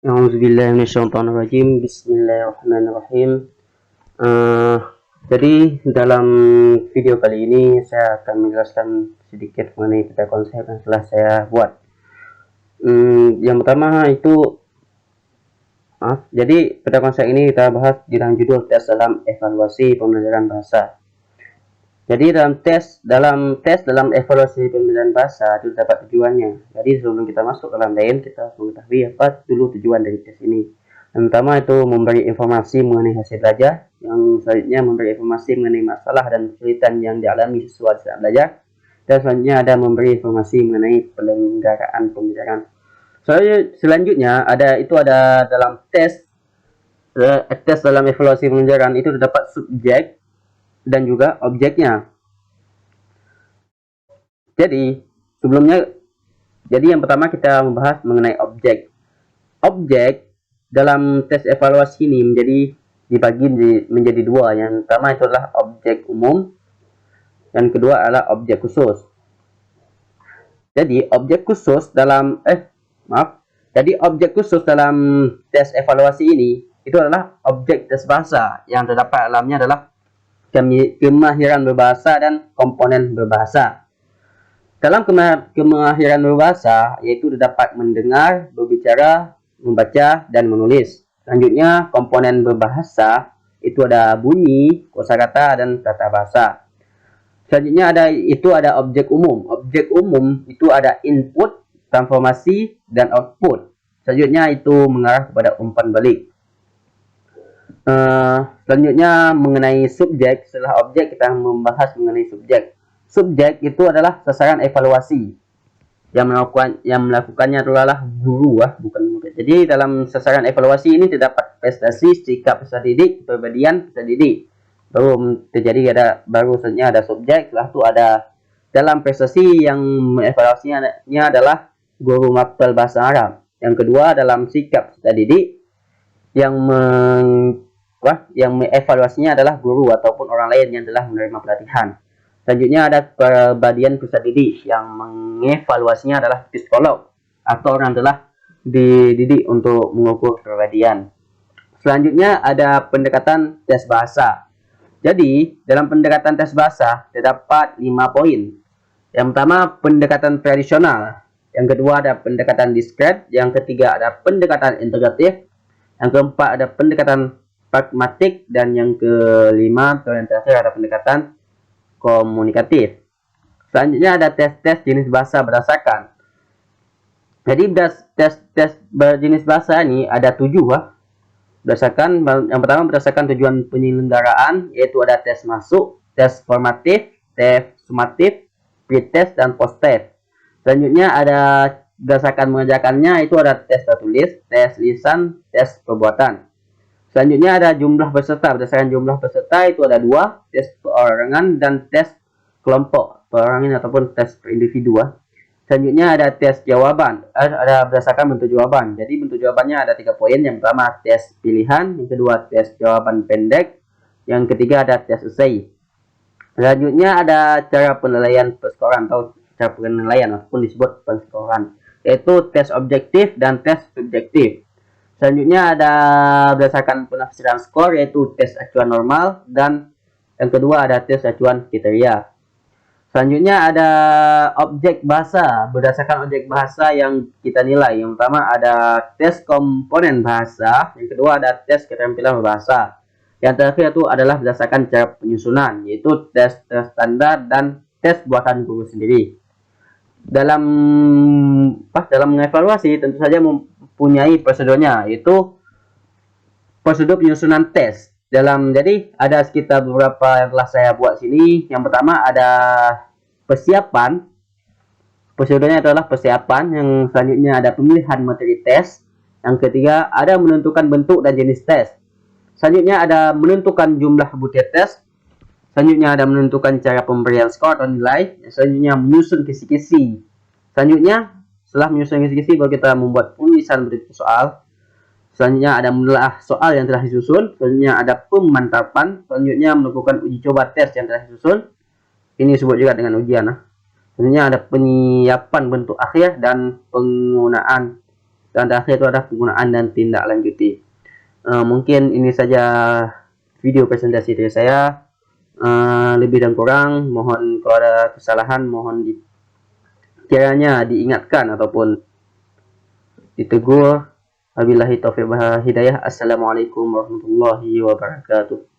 A'udzubillahiminasyaitonirrajim. Bismillahirrahmanirrahim. Eh, jadi dalam video kali ini saya akan menjelaskan sedikit mengenai peta konsep yang telah saya buat. Yang pertama itu, jadi peta konsep ini kita bahas dengan judul tes dalam evaluasi pembelajaran bahasa. Jadi dalam evaluasi pembelajaran bahasa itu dapat tujuannya. Jadi sebelum kita masuk ke dalam lain, kita harus mengetahui apa dulu tujuan dari tes ini. Yang pertama itu memberi informasi mengenai hasil belajar. Yang selanjutnya memberi informasi mengenai masalah dan kesulitan yang dialami siswa saat belajar. Dan selanjutnya ada memberi informasi mengenai penyelenggaraan pembelajaran. Selanjutnya ada dalam tes dalam evaluasi pembelajaran itu terdapat subjek dan juga objeknya. Jadi yang pertama kita membahas mengenai objek. Objek dalam tes evaluasi ini dibagi menjadi dua. Yang pertama itu adalah objek umum, dan kedua adalah objek khusus. Jadi objek khusus dalam tes evaluasi ini itu adalah objek tes bahasa yang terdapat dalamnya adalah kemahiran berbahasa dan komponen berbahasa. Dalam kemahiran berbahasa yaitu dapat mendengar, berbicara, membaca, dan menulis. Selanjutnya komponen berbahasa itu ada bunyi, kosakata, dan tata bahasa. Selanjutnya ada objek umum. Objek umum itu ada input, transformasi, dan output. Selanjutnya itu mengarah kepada umpan balik. Selanjutnya mengenai subjek. Setelah objek kita membahas mengenai subjek. Subjek itu adalah sasaran evaluasi. Yang melakukannya adalah guru, bukan murid. Jadi dalam sasaran evaluasi ini terdapat prestasi, sikap peserta didik, kepribadian peserta didik. Selanjutnya ada subjek. Setelah itu ada dalam prestasi yang mengevaluasinya adalah guru maktab bahasa Arab. Yang kedua dalam sikap peserta didik yang mengevaluasinya adalah guru ataupun orang lain yang telah menerima pelatihan. Selanjutnya ada kepribadian peserta didik yang mengevaluasinya adalah psikolog atau orang telah dididik untuk mengukur kepribadian. Selanjutnya ada pendekatan tes bahasa. Jadi dalam pendekatan tes bahasa terdapat 5 poin. Yang pertama pendekatan tradisional, yang kedua ada pendekatan diskret, yang ketiga ada pendekatan integratif, yang keempat ada pendekatan pragmatik, dan yang kelima atau yang terakhir ada pendekatan komunikatif. Selanjutnya ada tes-tes jenis bahasa berdasarkan. Jadi tes berjenis bahasa ini ada 7 yang pertama berdasarkan tujuan penyelenggaraan, yaitu ada tes masuk, tes formatif, tes sumatif, pretest, dan post-test. Selanjutnya ada berdasarkan mengerjakannya, itu ada tes tertulis, tes lisan, tes perbuatan. Selanjutnya ada jumlah peserta. Berdasarkan jumlah peserta itu ada 2, tes perorangan dan tes kelompok, perorangan ataupun tes per individu. Selanjutnya ada tes jawaban. Ada berdasarkan bentuk jawaban. Jadi bentuk jawabannya ada 3 poin. Yang pertama tes pilihan, yang kedua tes jawaban pendek, yang ketiga ada tes esai. Selanjutnya ada cara penilaian perskoran atau cara penilaian ataupun disebut perskoran, yaitu tes objektif dan tes subjektif. Selanjutnya ada berdasarkan penafsiran skor, yaitu tes acuan normal, dan yang kedua ada tes acuan kriteria. Selanjutnya ada objek bahasa. Berdasarkan objek bahasa yang kita nilai, yang pertama ada tes komponen bahasa, yang kedua ada tes keterampilan berbahasa, yang terakhir itu adalah berdasarkan cara penyusunan, yaitu tes standar dan tes buatan guru sendiri. Dalam mengevaluasi tentu saja mempunyai prosedurnya, yaitu prosedur penyusunan tes. Jadi ada sekitar beberapa yang telah saya buat sini. Yang pertama ada persiapan. Prosedurnya adalah persiapan. Yang selanjutnya ada pemilihan materi tes. Yang ketiga ada menentukan bentuk dan jenis tes. Selanjutnya ada menentukan jumlah butir tes. Selanjutnya ada menentukan cara pemberian skor atau nilai. Selanjutnya menyusun kisi-kisi. Selanjutnya setelah menyusun kisi-kisi baru kita membuat penulisan berikut soal. Selanjutnya ada menelaah soal yang telah disusun. Selanjutnya ada pemantapan. Selanjutnya melakukan uji coba tes yang telah disusun. Ini disebut juga dengan ujian. Selanjutnya ada penyiapan bentuk akhir dan penggunaan dan terakhir itu adalah penggunaan dan tindak lanjuti. Mungkin ini saja video presentasi dari saya. Lebih dan kurang mohon kalau ada kesalahan mohon kiranya diingatkan ataupun ditegur. Wabillahi taufiq wal hidayah. Assalamualaikum warahmatullahi wabarakatuh.